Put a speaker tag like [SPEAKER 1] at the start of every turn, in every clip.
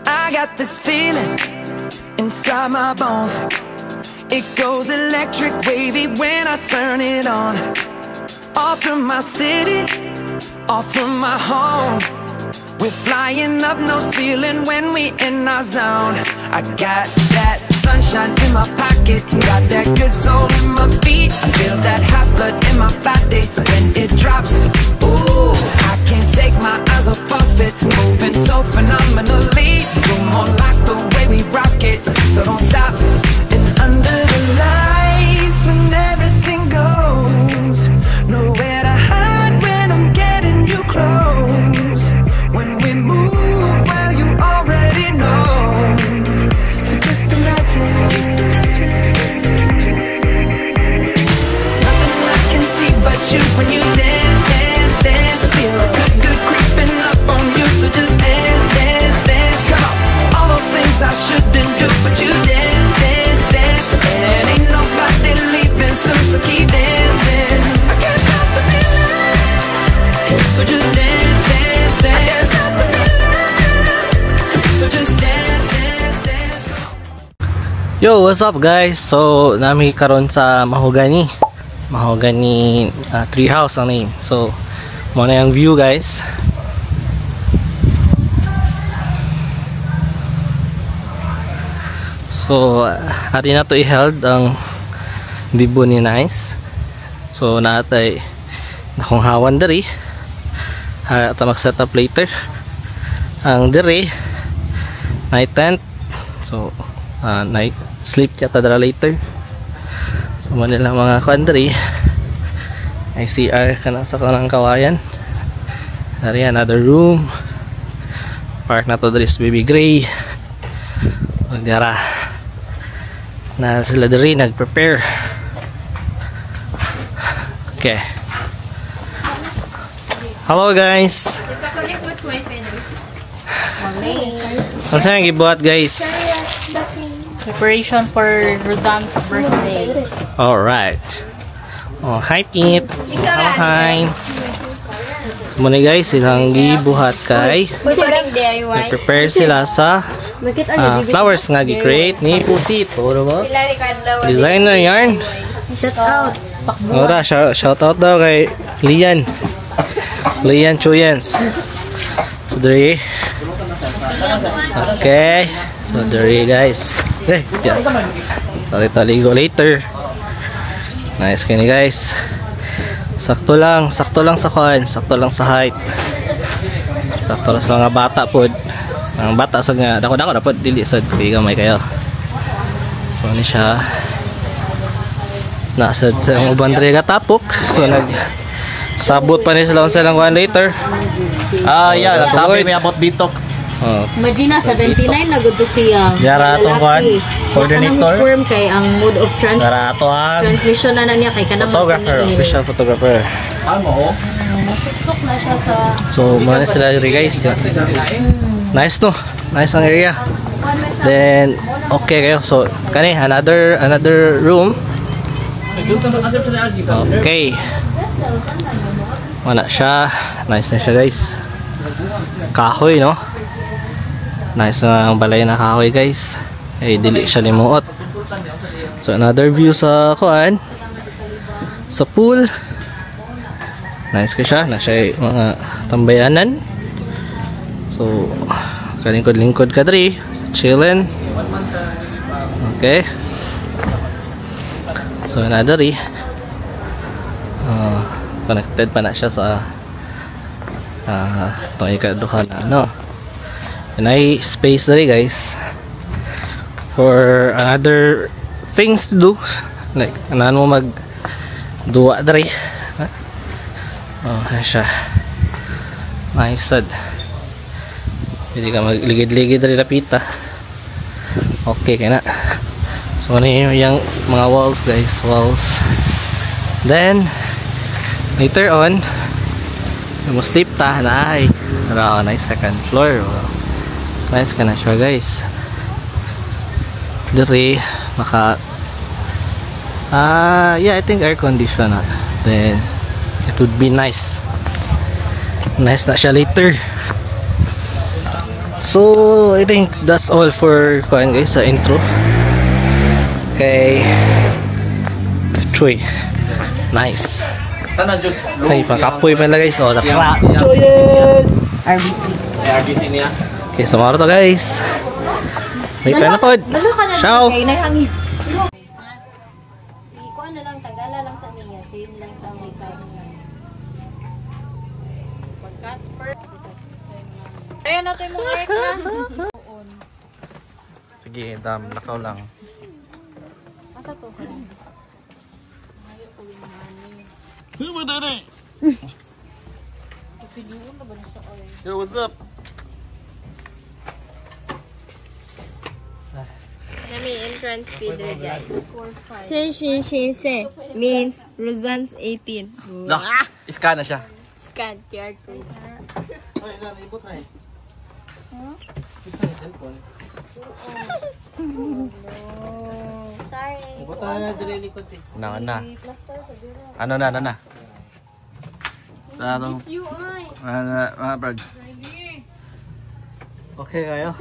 [SPEAKER 1] I got this feeling inside my bones. It goes electric wavy when I turn it on. Off from my city, off from my home. We're flying up, no ceiling when we in our zone. I got that sunshine in my pocket, got that good soul in my feet. I feel that hot blood in my body when it drops. Ooh, I can't take my eyes off of it, moving so phenomenally. You're more like the way we rock it, so don't stop. And under the lights, when everything goes, nowhere to hide when I'm getting you close. When we move, well, you already know. So just imagine. Nothing I can see but you when you dance, dance, dance. Feel good, good creeping up on you. So just dance, dance, dance. Come on. All those things I shouldn't do, but you dance, dance, dance. And ain't nobody leaving soon, so keep dancing. I can't stop the feeling. So just dance, dance, dance. So just dance, dance, dance.
[SPEAKER 2] Yo, what's up guys? So, nami karon sa Mahogany tree house ang name. So, muna yung view guys. So, hari na to i-held ang debut ni Nice. So, natay akong hawan dari. Ata mag-set up later. Ang diri night tent. So, night sleep yata dara later. So, manila mga country ICR kana sa kanang kawayan. Dari another room. Park na to diri sa Baby Gray. Magdara na sila diri nag-prepare. Okay. Hello guys. Ano sa'yo gibuhat guys?
[SPEAKER 3] Preparation for Rosan's birthday.
[SPEAKER 2] Alright. Oh, hi Pete. Hello, hi. So muna guys, silang gibuhat kay prepare sila sa flowers nga gi-create ni Pusit. Puro ba? Designer yarn.
[SPEAKER 3] Shout out.
[SPEAKER 2] Ora, shout out daw kay Lian Chuyens. So there. Okay. So there guys. Yeah. Tali go later. Nice kini guys. Sakto lang sa kuan, sakto lang sa height. Sakto lang sa mga bata pod. Ang bata sa nga dako dapat dili sad kay gamay kayo. So ni siya nasa sa uban diri gatapok. So nag sabot pa ni sila sa lang kuan later.
[SPEAKER 4] Yeah, natabi may abot bitok.
[SPEAKER 3] Magina 79 na gud to siya.
[SPEAKER 2] Yara atong kuan coordinator.
[SPEAKER 3] Confirm kay ang mode of
[SPEAKER 2] Yara ato ang
[SPEAKER 3] transmission na niya kay kanang
[SPEAKER 2] photographer, official photographer.
[SPEAKER 4] Amo.
[SPEAKER 3] Nasuksok na siya sa.
[SPEAKER 2] So man sila diri guys. Nice no. Nice ang area. Then okay kayo. So kani another room. Okay. Wala siya. Nice na siya guys. Kahoy no. Nice na ang balay na kahoy guys. Eh dili siya limuot. So another view sa kuan. Sa pool. Nice ka siya. Na siya mga tambayanan. So kalingkod-lingkod ka diri. Chillin. Okay. So another connected pa na siya sa itong ikaduha na ano. And I space dali guys for another things to do, like anan mo mag duwa dali. Oh siya nice sad. Hindi ka magligid-ligid dali lapita. Okay kaya na. So ano yung mga walls guys, walls. Then later on mo sleep ta na ay nice second floor. Nice ka na siya guys. Diri maka yeah, I think air condition na. then it would be nice na siya later. So I think that's all for kuan guys sa intro. Okay, Choy, nice. Ay, pangkapoy pa na guys. Oh, nakra. Joyous!
[SPEAKER 4] RBC niya.
[SPEAKER 2] Okay, sumaro to guys. May pa na pod. Ciao!
[SPEAKER 3] Ikuan na lang, tagala lang sa niya. Same lang ang ikaw. Pagkat first. Ayan natin mo work na.
[SPEAKER 2] Sige, dam, nakaw lang.
[SPEAKER 3] Asa to?
[SPEAKER 2] Yo, what's up?
[SPEAKER 5] Nami entrance fee there, guys. 4-5 means Rosan's 18.
[SPEAKER 4] Iska na siya.
[SPEAKER 5] Scan QR code.
[SPEAKER 4] Na. Ano na. Sa atong mga birds.
[SPEAKER 2] Okay kayo.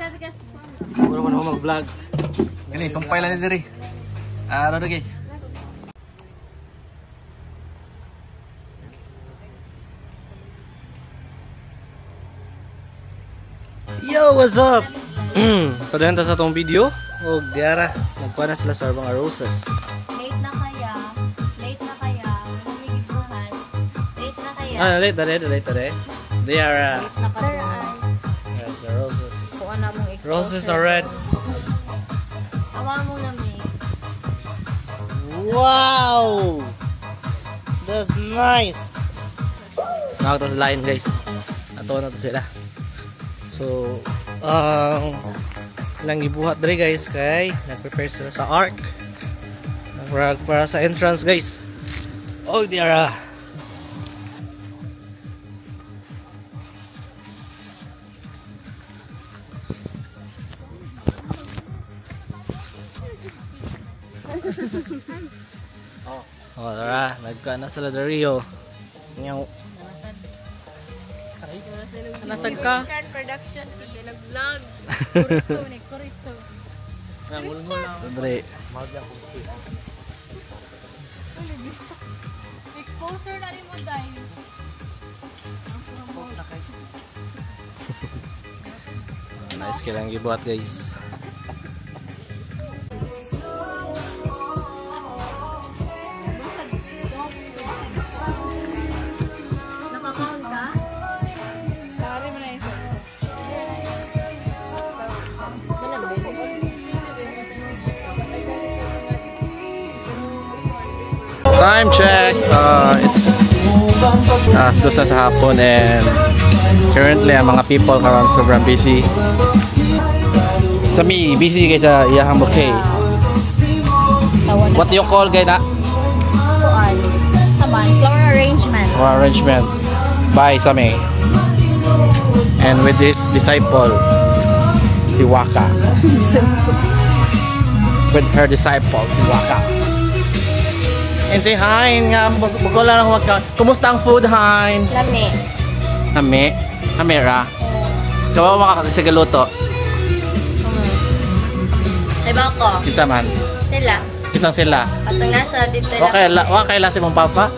[SPEAKER 2] Siguro mo na mag-vlog.
[SPEAKER 4] Gani, sumpay lang ni diri. Ano lagi?
[SPEAKER 2] Yo, what's up? Padenta sa tong video. O, diara. Nagkuha na sila sa mga roses.
[SPEAKER 5] Late na kaya? Namigiguhan. Late na kaya?
[SPEAKER 2] Late na. They are, yes, the roses.
[SPEAKER 3] Kuha na mong exposure.
[SPEAKER 2] Roses are red.
[SPEAKER 5] Awa mo na, May.
[SPEAKER 2] Wow! That's nice! Nakakita sa line guys. Ato na to sila. So, lang gibuhat dre guys kay nag-prepare sila sa arc. Para sa entrance guys. Oh, diara. Oh, tara, nagka na sila dari Rio. Nyaw.
[SPEAKER 3] Nasag ka?
[SPEAKER 5] Production team. Nag-vlog. Kuristo.
[SPEAKER 2] Dre.
[SPEAKER 3] Exposure na rin mo dahil.
[SPEAKER 2] Nice kailang gibuhat guys.
[SPEAKER 5] Nakakaon ka?
[SPEAKER 4] Time check. It's dos na sa hapon and currently ang mga people karon sobrang busy. Sami busy kay sa iyahang bouquet. What do you call kay na?
[SPEAKER 5] Kuan. Saman. Flower arrangement.
[SPEAKER 4] Arrangement by Sami. And with his disciple, si Waka. With her disciple, si Waka. And say hi nga, bukol lang ako kumusta ang food, hi?
[SPEAKER 5] Lami.
[SPEAKER 4] Amira. Kawawa makakasigaluto.
[SPEAKER 5] Iba ko.
[SPEAKER 4] Kinsa man?
[SPEAKER 5] Sila.
[SPEAKER 4] Kisang sila.
[SPEAKER 5] Atong nasa dito lang.
[SPEAKER 4] Okay la si mong papa.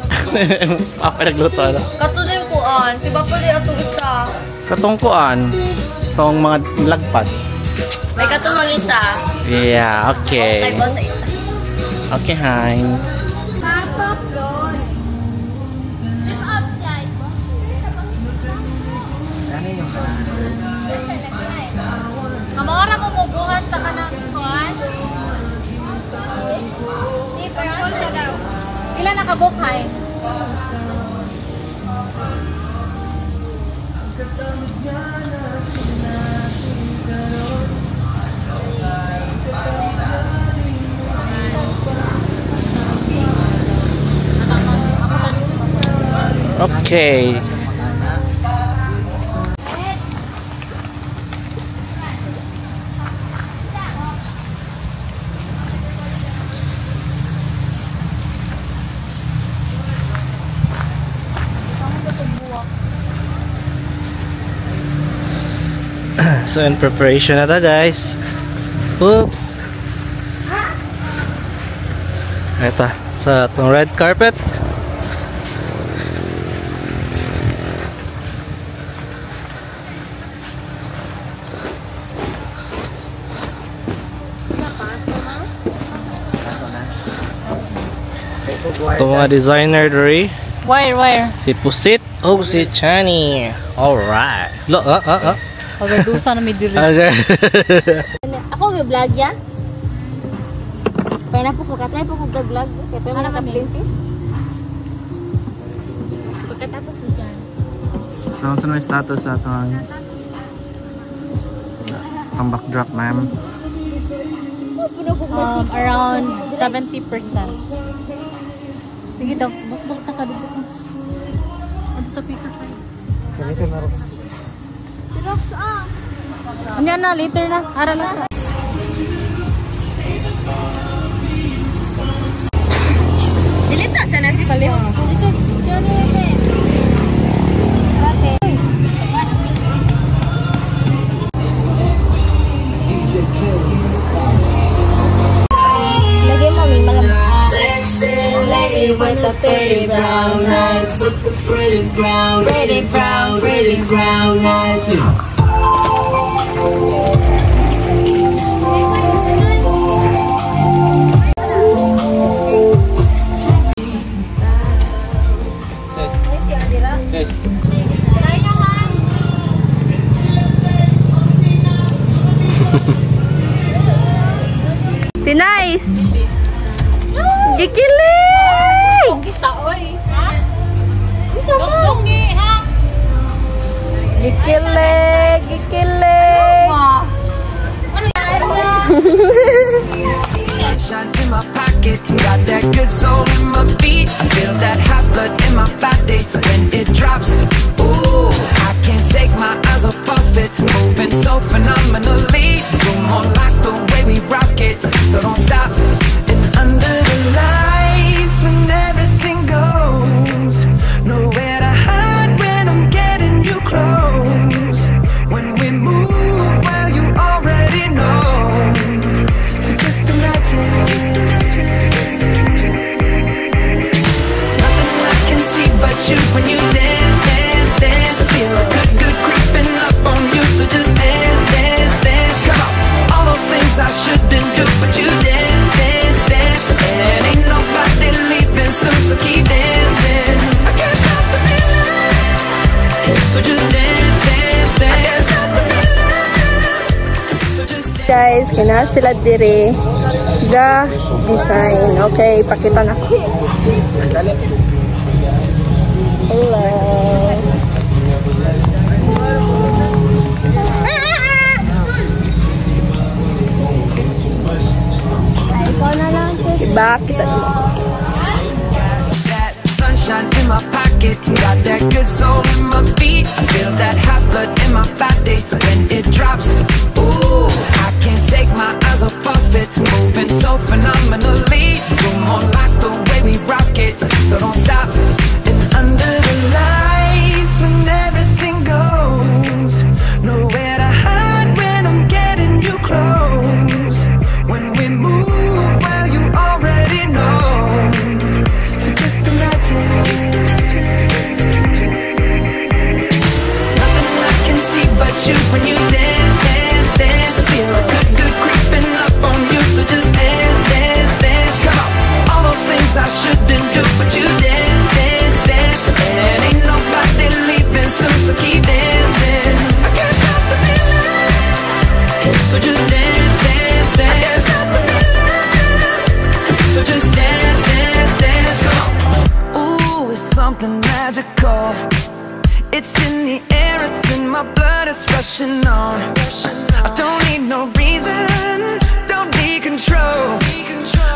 [SPEAKER 4] Papa nagluto na.
[SPEAKER 5] Katulad yung kuan. Diba pala atong isa?
[SPEAKER 4] Katungkuan. Tong mga lagpad.
[SPEAKER 5] May katumang isa.
[SPEAKER 4] Yeah, okay.
[SPEAKER 5] Sa isa.
[SPEAKER 4] Okay, hi.
[SPEAKER 5] Tapos doon.
[SPEAKER 3] Kamora mo mubuhat sa kanang kuan. Ilan nakabukhay?
[SPEAKER 4] Okay.
[SPEAKER 2] So in preparation na ta guys. Oops. Ito sa itong red carpet. Ito mga designer diri.
[SPEAKER 3] Wire.
[SPEAKER 2] Si Pusit o si Chani. Alright.
[SPEAKER 3] Pagadusa na may diri.
[SPEAKER 2] Okay.
[SPEAKER 5] Ako yung-vlog ya? Pwede na po katry po kong vlog. Kaya pwede na ka-princess. Pagkatapos na dyan.
[SPEAKER 4] So, saan may status sa itong backdrop, ma'am?
[SPEAKER 3] Around 70%. Sige daw, buk-buk na ka dito. Ano sa pika sa'yo? Ano yan na, later na. Aral na sa.
[SPEAKER 5] Dilita sa next paliw. This is Johnny. Lagi mo may malam. Sexy lady with the pretty brown eyes. Pretty brown eyes. Nice! Gikilig!
[SPEAKER 3] Kita, oy! Ha? Isa mo! Ha?
[SPEAKER 5] Gikilig! Gikilig!
[SPEAKER 3] Ano yan?
[SPEAKER 1] Sunshine in my pocket, got that good soul in my feet. I feel that hot blood in my body when it drops. Ooh, I can't take my eyes off of it, moving so phenomenally. You're more like the way we rock it, so don't stop. And under the lights, when everything goes, nowhere to hide when I'm getting you close. When we move, well, you already know. So just imagine. Nothing I can see but you when you dance, dance, dance. Feel a good, good creeping up on you. So just dance, dance, dance. Come on. All those things I shouldn't do, but you dance, dance, dance. And ain't nobody leaving soon, so keep dancing. I can't stop the feeling. So just dance, dance, dance. I can't stop the feeling. So just dance.
[SPEAKER 5] Guys, kina sila dire ga design. Okay, pakita na ko. Hello. Ikaw na lang. Diba? Kita na.
[SPEAKER 1] That sunshine in my pocket, got that good soul in my feet. I feel that hot blood in my body when it drops. Ooh, I can't take my eyes off of it, moving so phenomenally. You're more like the way we rock it, so don't stop. And under the lights, when everything goes, nowhere to hide when I'm getting you close. When we move, well, you already know. So just imagine. Nothing I can see but you when you dance, dance, dance. Feel a good, good creeping up on you. So just dance, dance, dance. Come on. All those things I shouldn't do, but you dance, dance, dance. And ain't nobody leaving soon, so keep dancing. I can't stop the feeling. So just dance, dance, dance. I can't stop the feeling. So just dance, dance, dance. Come on. Ooh, it's something magical. It's in the air, it's in my blood, it's rushing on. I don't need no reason, don't be control.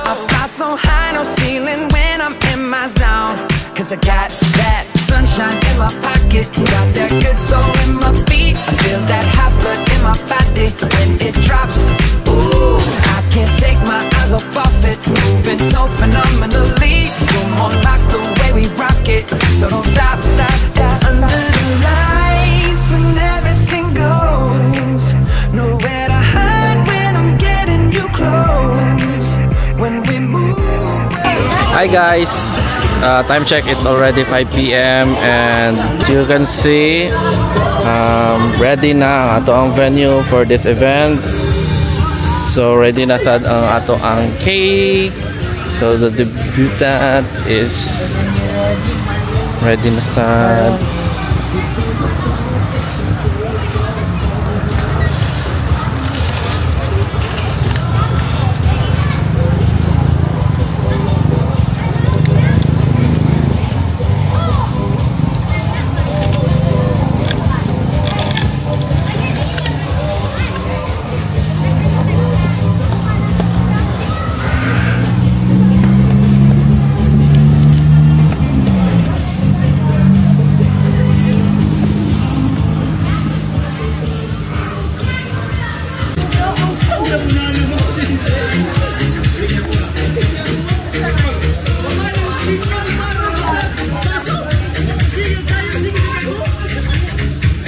[SPEAKER 1] I fly so high, no ceiling when I'm in my zone. Cause I got that sunshine in my pocket, got that good soul in my feet. I feel that hot blood in my body when it drops. Ooh, I can't take my eyes off of it, moving so phenomenally. You're more like the way we rock it, so don't stop, stop, stop. Under the lights, when everything goes,
[SPEAKER 4] Hi guys, time check, it's already 5 p.m. and you can see ready na ato ang venue for this event. So ready na sad ang ato ang cake. So the debutant is ready na sad.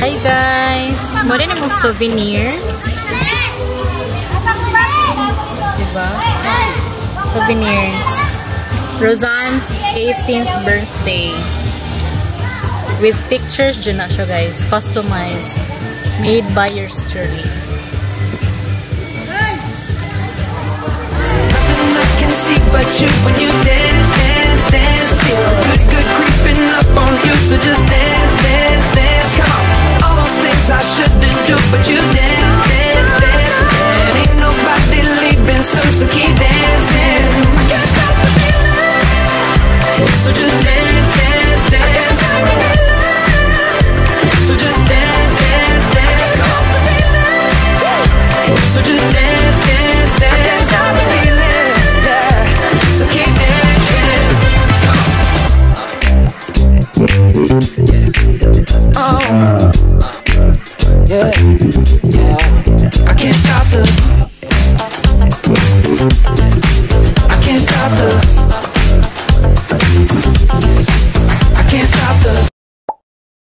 [SPEAKER 3] Hi guys! Muna na mong souvenirs. Diba? Souvenirs. Roseanne's 18th birthday. With pictures dyan na siya guys. Customized. Made by yours truly.
[SPEAKER 1] Nothing I can see but you when you dance, dance, dance. Feel the good, good creeping up on you. So just dance, dance, dance. Come on. All those things I shouldn't do, but you dance, dance, dance. And ain't nobody leaving soon, so keep dancing. I can't stop the feeling. So just dance, dance, dance. So just dance, dance, dance. So just dance, dance, dance. I can't stop the feeling. Yeah. So keep dancing. Oh. Yeah. I can't stop the